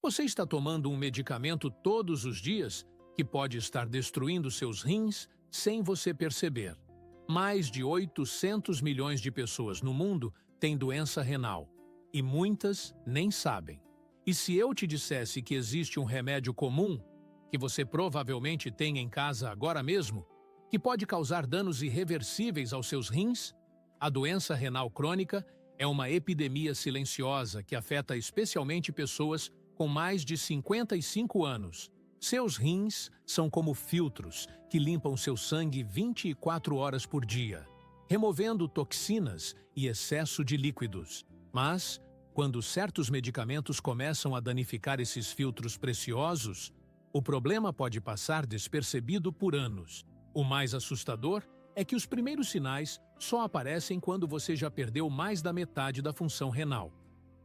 Você está tomando um medicamento todos os dias que pode estar destruindo seus rins sem você perceber. Mais de 800 milhões de pessoas no mundo têm doença renal e muitas nem sabem. E se eu te dissesse que existe um remédio comum, que você provavelmente tem em casa agora mesmo, que pode causar danos irreversíveis aos seus rins? A doença renal crônica é uma epidemia silenciosa que afeta especialmente pessoas com mais de 55 anos. Seus rins são como filtros que limpam seu sangue 24 horas por dia, removendo toxinas e excesso de líquidos. Mas, quando certos medicamentos começam a danificar esses filtros preciosos, o problema pode passar despercebido por anos. O mais assustador é que os primeiros sinais só aparecem quando você já perdeu mais da metade da função renal.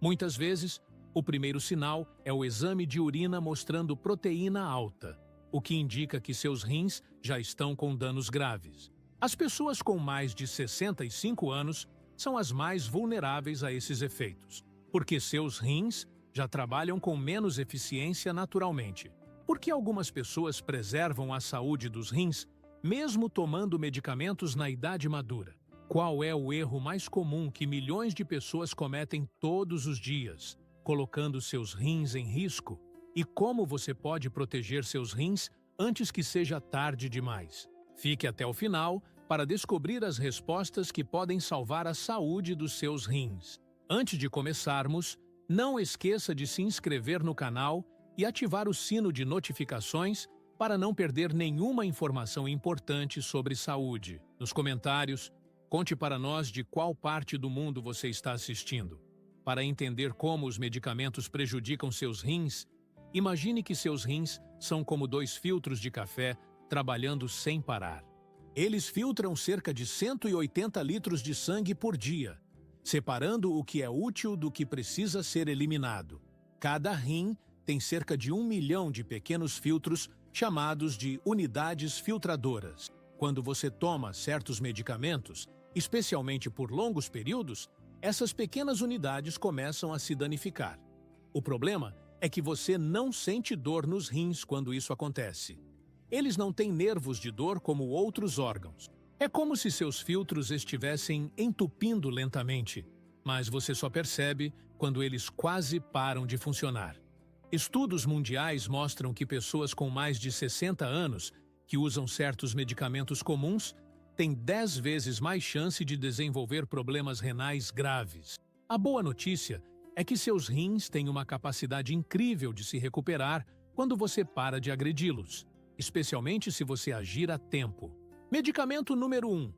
Muitas vezes, o primeiro sinal é o exame de urina mostrando proteína alta, o que indica que seus rins já estão com danos graves. As pessoas com mais de 65 anos são as mais vulneráveis a esses efeitos, porque seus rins já trabalham com menos eficiência naturalmente. Por que algumas pessoas preservam a saúde dos rins mesmo tomando medicamentos na idade madura? Qual é o erro mais comum que milhões de pessoas cometem todos os dias, colocando seus rins em risco? E como você pode proteger seus rins antes que seja tarde demais? Fique até o final para descobrir as respostas que podem salvar a saúde dos seus rins. Antes de começarmos, não esqueça de se inscrever no canal e ativar o sino de notificações para não perder nenhuma informação importante sobre saúde. Nos comentários, conte para nós de qual parte do mundo você está assistindo. Para entender como os medicamentos prejudicam seus rins, imagine que seus rins são como 2 filtros de café trabalhando sem parar. Eles filtram cerca de 180 litros de sangue por dia, separando o que é útil do que precisa ser eliminado. Cada rim tem cerca de 1 milhão de pequenos filtros chamados de unidades filtradoras. Quando você toma certos medicamentos, especialmente por longos períodos, essas pequenas unidades começam a se danificar. O problema é que você não sente dor nos rins quando isso acontece. Eles não têm nervos de dor como outros órgãos. É como se seus filtros estivessem entupindo lentamente, mas você só percebe quando eles quase param de funcionar. Estudos mundiais mostram que pessoas com mais de 60 anos que usam certos medicamentos comuns têm 10 vezes mais chance de desenvolver problemas renais graves. A boa notícia é que seus rins têm uma capacidade incrível de se recuperar quando você para de agredi-los, especialmente se você agir a tempo. Medicamento número 1.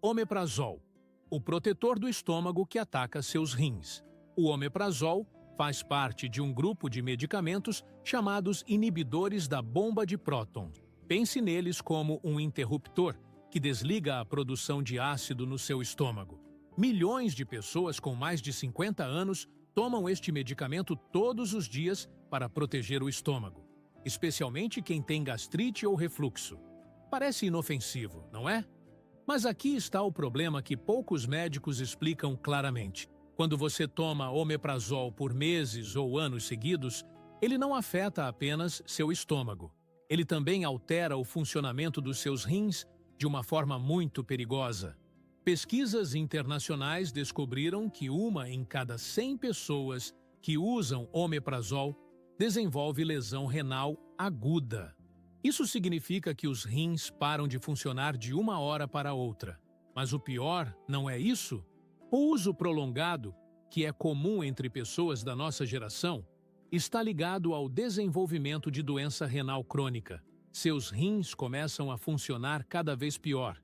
Omeprazol, o protetor do estômago que ataca seus rins. O omeprazol faz parte de um grupo de medicamentos chamados inibidores da bomba de prótons. Pense neles como um interruptor que desliga a produção de ácido no seu estômago. Milhões de pessoas com mais de 50 anos tomam este medicamento todos os dias para proteger o estômago, especialmente quem tem gastrite ou refluxo. Parece inofensivo, não é? Mas aqui está o problema que poucos médicos explicam claramente. Quando você toma omeprazol por meses ou anos seguidos, ele não afeta apenas seu estômago. Ele também altera o funcionamento dos seus rins de uma forma muito perigosa. Pesquisas internacionais descobriram que 1 em cada 100 pessoas que usam omeprazol desenvolve lesão renal aguda. Isso significa que os rins param de funcionar de uma hora para outra. Mas o pior não é isso? O uso prolongado, que é comum entre pessoas da nossa geração, está ligado ao desenvolvimento de doença renal crônica. Seus rins começam a funcionar cada vez pior,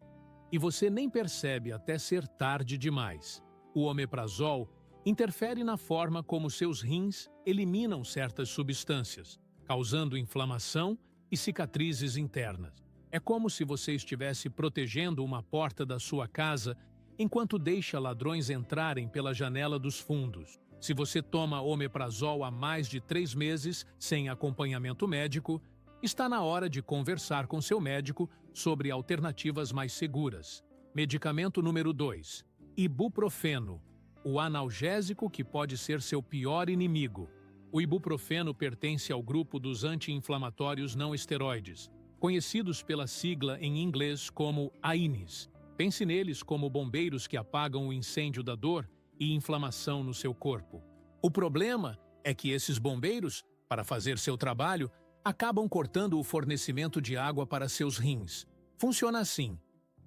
e você nem percebe até ser tarde demais. O omeprazol interfere na forma como seus rins eliminam certas substâncias, causando inflamação e cicatrizes internas. É como se você estivesse protegendo uma porta da sua casa enquanto deixa ladrões entrarem pela janela dos fundos. Se você toma omeprazol há mais de 3 meses sem acompanhamento médico, está na hora de conversar com seu médico sobre alternativas mais seguras. Medicamento número 2. Ibuprofeno, o analgésico que pode ser seu pior inimigo. O ibuprofeno pertence ao grupo dos anti-inflamatórios não esteroides, conhecidos pela sigla em inglês como AINES. Pense neles como bombeiros que apagam o incêndio da dor e inflamação no seu corpo. O problema é que esses bombeiros, para fazer seu trabalho, acabam cortando o fornecimento de água para seus rins. Funciona assim: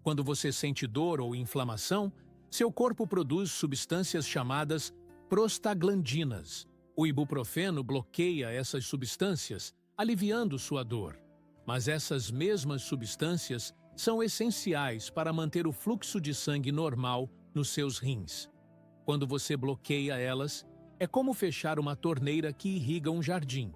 quando você sente dor ou inflamação, seu corpo produz substâncias chamadas prostaglandinas. O ibuprofeno bloqueia essas substâncias, aliviando sua dor. Mas essas mesmas substâncias são essenciais para manter o fluxo de sangue normal nos seus rins. Quando você bloqueia elas, é como fechar uma torneira que irriga um jardim.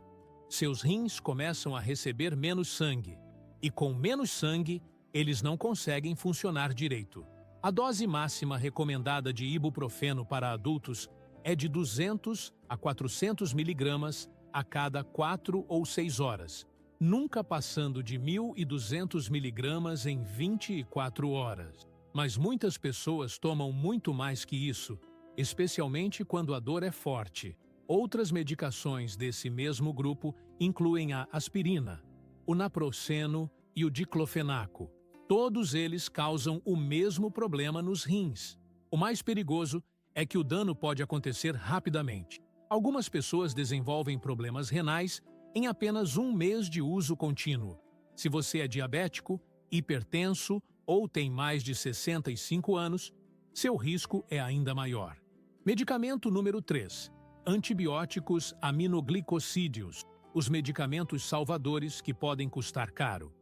Seus rins começam a receber menos sangue, e com menos sangue, eles não conseguem funcionar direito. A dose máxima recomendada de ibuprofeno para adultos é de 200 a 400 miligramas a cada 4 ou 6 horas, nunca passando de 1.200 miligramas em 24 horas. Mas muitas pessoas tomam muito mais que isso, especialmente quando a dor é forte. Outras medicações desse mesmo grupo incluem a aspirina, o naproxeno e o diclofenaco. Todos eles causam o mesmo problema nos rins. O mais perigoso é que o dano pode acontecer rapidamente. Algumas pessoas desenvolvem problemas renais em apenas um mês de uso contínuo. Se você é diabético, hipertenso ou tem mais de 65 anos, seu risco é ainda maior. Medicamento número 3. Antibióticos aminoglicosídeos, os medicamentos salvadores que podem custar caro.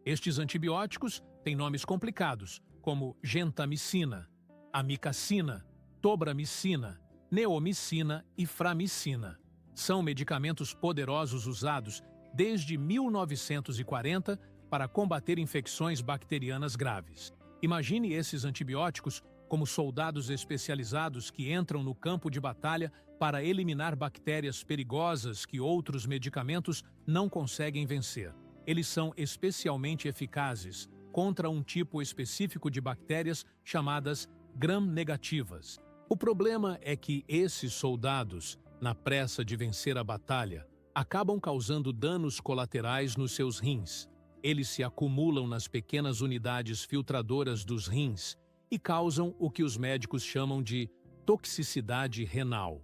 Estes antibióticos têm nomes complicados, como gentamicina, amicacina, tobramicina, neomicina e framicina. São medicamentos poderosos usados desde 1940 para combater infecções bacterianas graves. Imagine esses antibióticos como soldados especializados que entram no campo de batalha para eliminar bactérias perigosas que outros medicamentos não conseguem vencer. Eles são especialmente eficazes contra um tipo específico de bactérias chamadas gram-negativas. O problema é que esses soldados, na pressa de vencer a batalha, acabam causando danos colaterais nos seus rins. Eles se acumulam nas pequenas unidades filtradoras dos rins e causam o que os médicos chamam de toxicidade renal.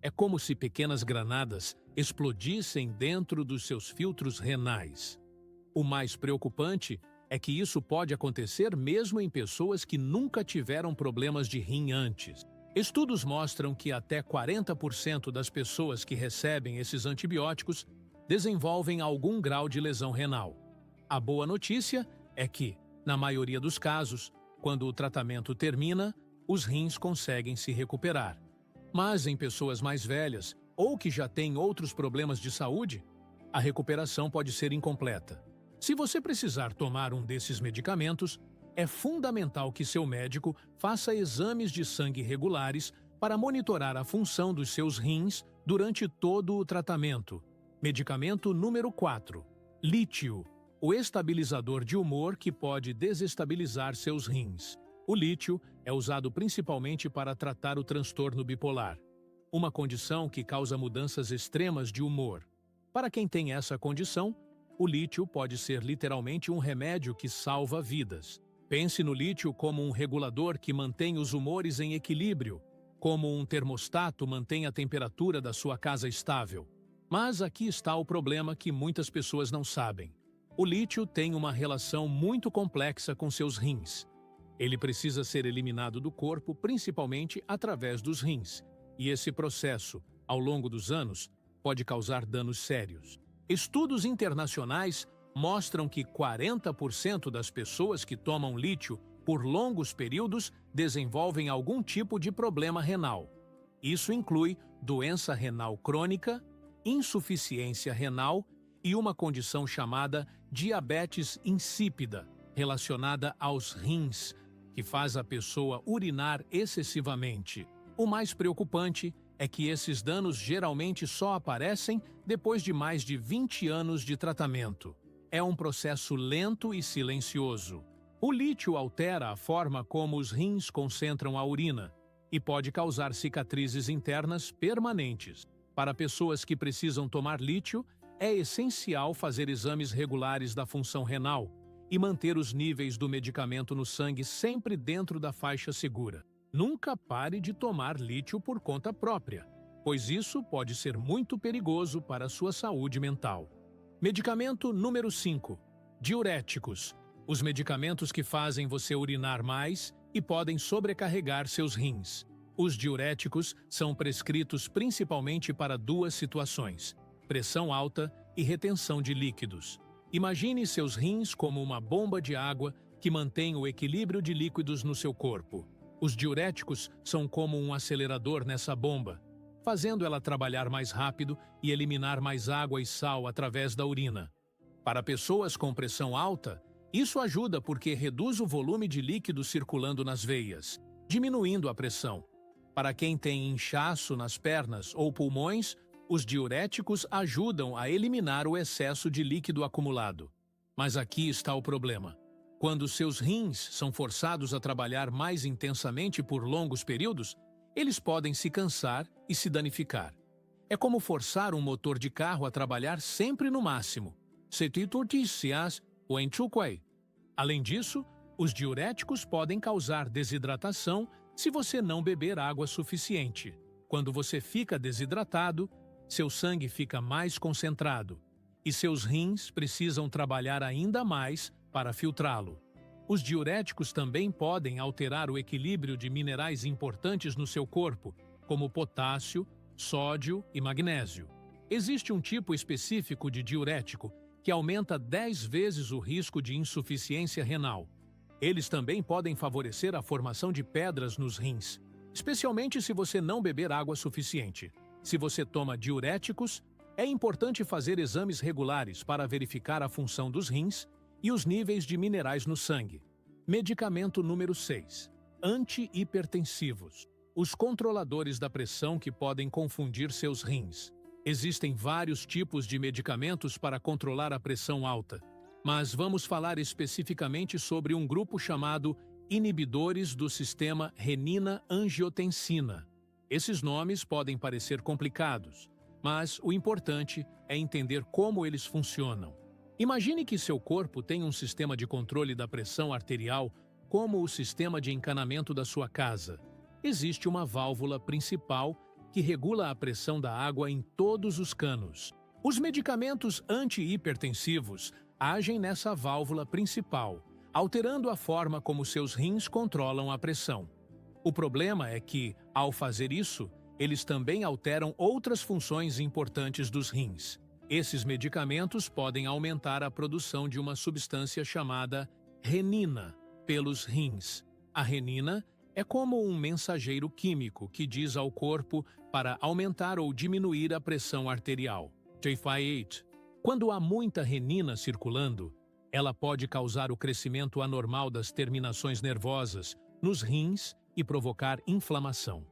É como se pequenas granadas explodissem dentro dos seus filtros renais. O mais preocupante é que isso pode acontecer mesmo em pessoas que nunca tiveram problemas de rim antes. Estudos mostram que até 40% das pessoas que recebem esses antibióticos desenvolvem algum grau de lesão renal. A boa notícia é que, na maioria dos casos, quando o tratamento termina, os rins conseguem se recuperar. Mas em pessoas mais velhas ou que já têm outros problemas de saúde, a recuperação pode ser incompleta. Se você precisar tomar um desses medicamentos, é fundamental que seu médico faça exames de sangue regulares para monitorar a função dos seus rins durante todo o tratamento. Medicamento número 4. Lítio, o estabilizador de humor que pode desestabilizar seus rins. O lítio é usado principalmente para tratar o transtorno bipolar, uma condição que causa mudanças extremas de humor. Para quem tem essa condição, o lítio pode ser literalmente um remédio que salva vidas. Pense no lítio como um regulador que mantém os humores em equilíbrio, como um termostato mantém a temperatura da sua casa estável. Mas aqui está o problema que muitas pessoas não sabem. O lítio tem uma relação muito complexa com seus rins. Ele precisa ser eliminado do corpo principalmente através dos rins, e esse processo, ao longo dos anos, pode causar danos sérios. Estudos internacionais mostram que 40% das pessoas que tomam lítio por longos períodos desenvolvem algum tipo de problema renal. Isso inclui doença renal crônica, insuficiência renal e uma condição chamada diabetes insípida, relacionada aos rins, que faz a pessoa urinar excessivamente. O mais preocupante é que esses danos geralmente só aparecem depois de mais de 20 anos de tratamento. É um processo lento e silencioso. O lítio altera a forma como os rins concentram a urina e pode causar cicatrizes internas permanentes. Para pessoas que precisam tomar lítio, é essencial fazer exames regulares da função renal e manter os níveis do medicamento no sangue sempre dentro da faixa segura. Nunca pare de tomar lítio por conta própria, pois isso pode ser muito perigoso para a sua saúde mental. Medicamento número 5. Diuréticos. Os medicamentos que fazem você urinar mais e podem sobrecarregar seus rins. Os diuréticos são prescritos principalmente para duas situações: pressão alta e retenção de líquidos. Imagine seus rins como uma bomba de água que mantém o equilíbrio de líquidos no seu corpo. Os diuréticos são como um acelerador nessa bomba, fazendo ela trabalhar mais rápido e eliminar mais água e sal através da urina. Para pessoas com pressão alta, isso ajuda porque reduz o volume de líquido circulando nas veias, diminuindo a pressão. Para quem tem inchaço nas pernas ou pulmões, os diuréticos ajudam a eliminar o excesso de líquido acumulado. Mas aqui está o problema. Quando seus rins são forçados a trabalhar mais intensamente por longos períodos, eles podem se cansar e se danificar. É como forçar um motor de carro a trabalhar sempre no máximo. Além disso, os diuréticos podem causar desidratação se você não beber água suficiente. Quando você fica desidratado, seu sangue fica mais concentrado e seus rins precisam trabalhar ainda mais para filtrá-lo. Os diuréticos também podem alterar o equilíbrio de minerais importantes no seu corpo, como potássio, sódio e magnésio. Existe um tipo específico de diurético que aumenta 10 vezes o risco de insuficiência renal. Eles também podem favorecer a formação de pedras nos rins, especialmente se você não beber água suficiente. Se você toma diuréticos, é importante fazer exames regulares para verificar a função dos rins e os níveis de minerais no sangue. Medicamento número 6. Antihipertensivos. Os controladores da pressão que podem confundir seus rins. Existem vários tipos de medicamentos para controlar a pressão alta, mas vamos falar especificamente sobre um grupo chamado inibidores do sistema renina-angiotensina. Esses nomes podem parecer complicados, mas o importante é entender como eles funcionam. Imagine que seu corpo tem um sistema de controle da pressão arterial como o sistema de encanamento da sua casa. Existe uma válvula principal que regula a pressão da água em todos os canos. Os medicamentos antihipertensivos agem nessa válvula principal, alterando a forma como seus rins controlam a pressão. O problema é que, ao fazer isso, eles também alteram outras funções importantes dos rins. Esses medicamentos podem aumentar a produção de uma substância chamada renina pelos rins. A renina é como um mensageiro químico que diz ao corpo para aumentar ou diminuir a pressão arterial. T8. Quando há muita renina circulando, ela pode causar o crescimento anormal das terminações nervosas nos rins e provocar inflamação.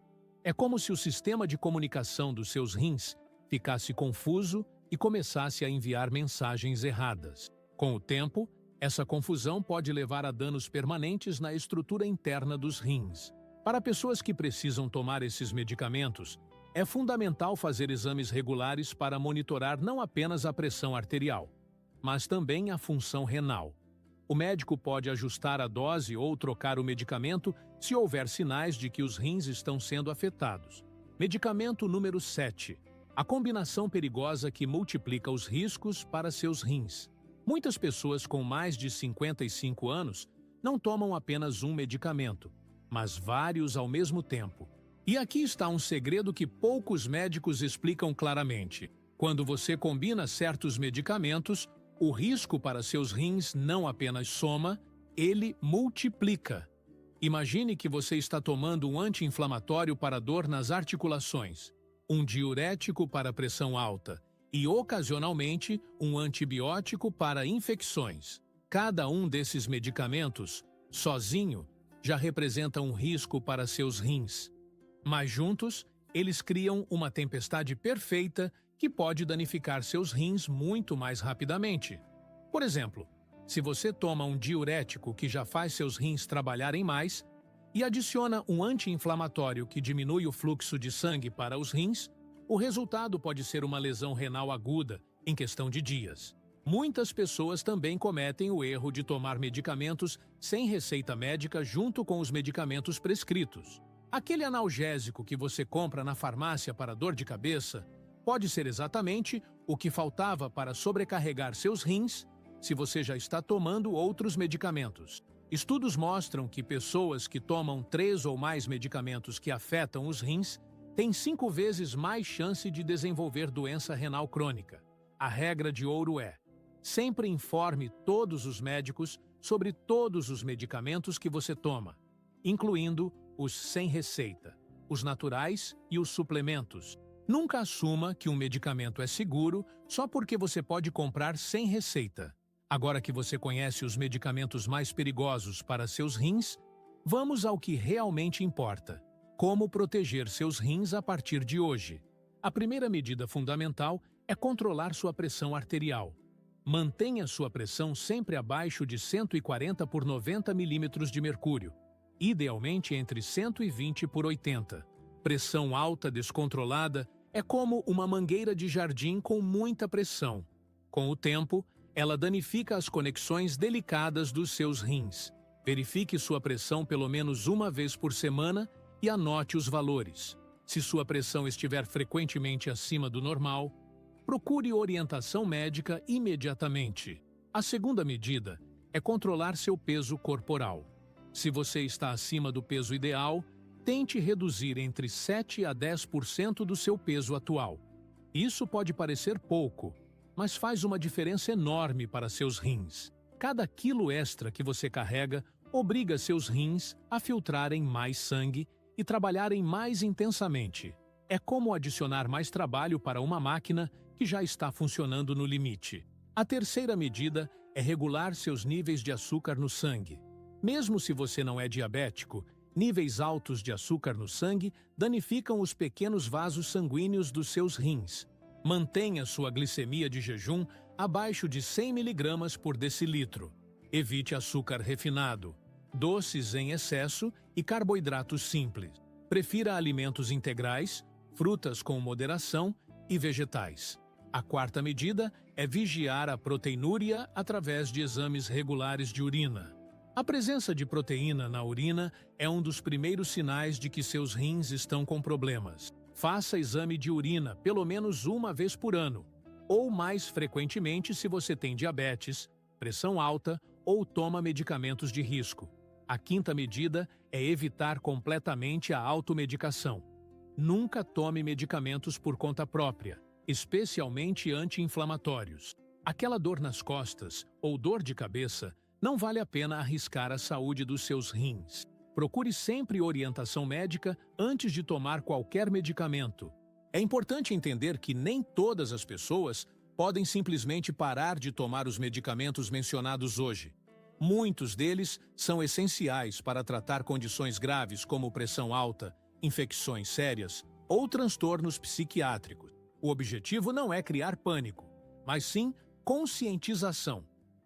É como se o sistema de comunicação dos seus rins ficasse confuso e começasse a enviar mensagens erradas. Com o tempo, essa confusão pode levar a danos permanentes na estrutura interna dos rins. Para pessoas que precisam tomar esses medicamentos, é fundamental fazer exames regulares para monitorar não apenas a pressão arterial, mas também a função renal. O médico pode ajustar a dose ou trocar o medicamento se houver sinais de que os rins estão sendo afetados. Medicamento número 7. A combinação perigosa que multiplica os riscos para seus rins. Muitas pessoas com mais de 55 anos não tomam apenas um medicamento, mas vários ao mesmo tempo. E aqui está um segredo que poucos médicos explicam claramente. Quando você combina certos medicamentos, o risco para seus rins não apenas soma, ele multiplica. Imagine que você está tomando um anti-inflamatório para dor nas articulações, um diurético para pressão alta e, ocasionalmente, um antibiótico para infecções. Cada um desses medicamentos, sozinho, já representa um risco para seus rins. Mas juntos, eles criam uma tempestade perfeita que pode danificar seus rins muito mais rapidamente. Por exemplo, se você toma um diurético que já faz seus rins trabalharem mais e adiciona um anti-inflamatório que diminui o fluxo de sangue para os rins, O resultado pode ser uma lesão renal aguda em questão de dias. Muitas pessoas também cometem o erro de tomar medicamentos sem receita médica junto com os medicamentos prescritos. Aquele analgésico que você compra na farmácia para dor de cabeça pode ser exatamente o que faltava para sobrecarregar seus rins se você já está tomando outros medicamentos. Estudos mostram que pessoas que tomam 3 ou mais medicamentos que afetam os rins têm 5 vezes mais chance de desenvolver doença renal crônica. A regra de ouro é: sempre informe todos os médicos sobre todos os medicamentos que você toma, incluindo os sem receita, os naturais e os suplementos. Nunca assuma que um medicamento é seguro só porque você pode comprar sem receita. Agora que você conhece os medicamentos mais perigosos para seus rins, vamos ao que realmente importa: como proteger seus rins a partir de hoje. A primeira medida fundamental é controlar sua pressão arterial. Mantenha sua pressão sempre abaixo de 140 por 90 milímetros de mercúrio, idealmente entre 120 por 80. Pressão alta descontrolada é como uma mangueira de jardim com muita pressão. Com o tempo, ela danifica as conexões delicadas dos seus rins. Verifique sua pressão pelo menos uma vez por semana e anote os valores. Se sua pressão estiver frequentemente acima do normal, procure orientação médica imediatamente. A segunda medida é controlar seu peso corporal. Se você está acima do peso ideal, tente reduzir entre 7 a 10% do seu peso atual. Isso pode parecer pouco, mas faz uma diferença enorme para seus rins. Cada quilo extra que você carrega obriga seus rins a filtrarem mais sangue e trabalharem mais intensamente. É como adicionar mais trabalho para uma máquina que já está funcionando no limite. A terceira medida é regular seus níveis de açúcar no sangue. Mesmo se você não é diabético, níveis altos de açúcar no sangue danificam os pequenos vasos sanguíneos dos seus rins. Mantenha sua glicemia de jejum abaixo de 100 mg por decilitro. Evite açúcar refinado, doces em excesso e carboidratos simples. Prefira alimentos integrais, frutas com moderação e vegetais. A quarta medida é vigiar a proteinúria através de exames regulares de urina. A presença de proteína na urina é um dos primeiros sinais de que seus rins estão com problemas. Faça exame de urina pelo menos uma vez por ano, ou mais frequentemente se você tem diabetes, pressão alta ou toma medicamentos de risco. A quinta medida é evitar completamente a automedicação. Nunca tome medicamentos por conta própria, especialmente anti-inflamatórios. Aquela dor nas costas ou dor de cabeça não vale a pena arriscar a saúde dos seus rins. Procure sempre orientação médica antes de tomar qualquer medicamento. É importante entender que nem todas as pessoas podem simplesmente parar de tomar os medicamentos mencionados hoje. Muitos deles são essenciais para tratar condições graves como pressão alta, infecções sérias ou transtornos psiquiátricos. O objetivo não é criar pânico, mas sim conscientização.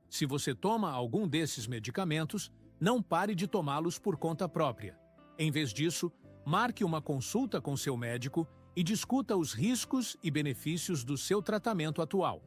Se você toma algum desses medicamentos, não pare de tomá-los por conta própria. Em vez disso, marque uma consulta com seu médico e discuta os riscos e benefícios do seu tratamento atual.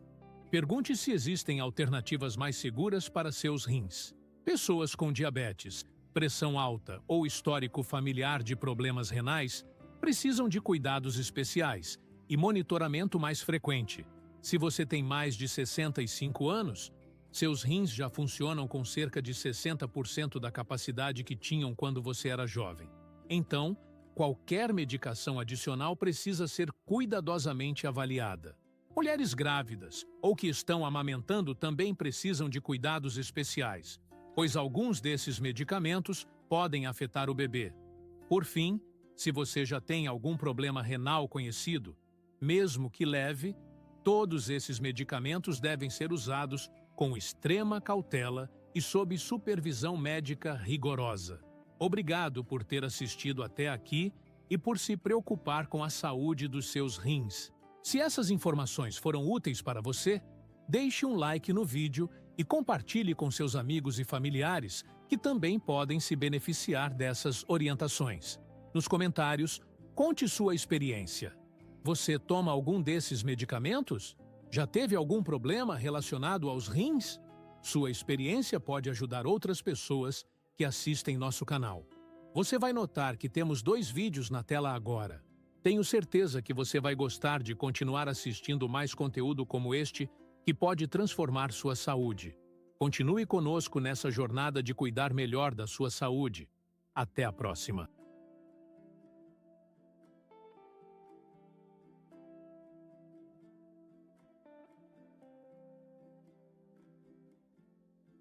Pergunte se existem alternativas mais seguras para seus rins. Pessoas com diabetes, pressão alta ou histórico familiar de problemas renais precisam de cuidados especiais e monitoramento mais frequente. Se você tem mais de 65 anos, seus rins já funcionam com cerca de 60% da capacidade que tinham quando você era jovem. Então, qualquer medicação adicional precisa ser cuidadosamente avaliada. Mulheres grávidas ou que estão amamentando também precisam de cuidados especiais, pois alguns desses medicamentos podem afetar o bebê. Por fim, se você já tem algum problema renal conhecido, mesmo que leve, todos esses medicamentos devem ser usados com extrema cautela e sob supervisão médica rigorosa. Obrigado por ter assistido até aqui e por se preocupar com a saúde dos seus rins. Se essas informações foram úteis para você, deixe um like no vídeo e compartilhe com seus amigos e familiares que também podem se beneficiar dessas orientações. Nos comentários, conte sua experiência. Você toma algum desses medicamentos? Já teve algum problema relacionado aos rins? Sua experiência pode ajudar outras pessoas que assistem nosso canal. Você vai notar que temos 2 vídeos na tela agora. Tenho certeza que você vai gostar de continuar assistindo mais conteúdo como este, que pode transformar sua saúde. Continue conosco nessa jornada de cuidar melhor da sua saúde. Até a próxima!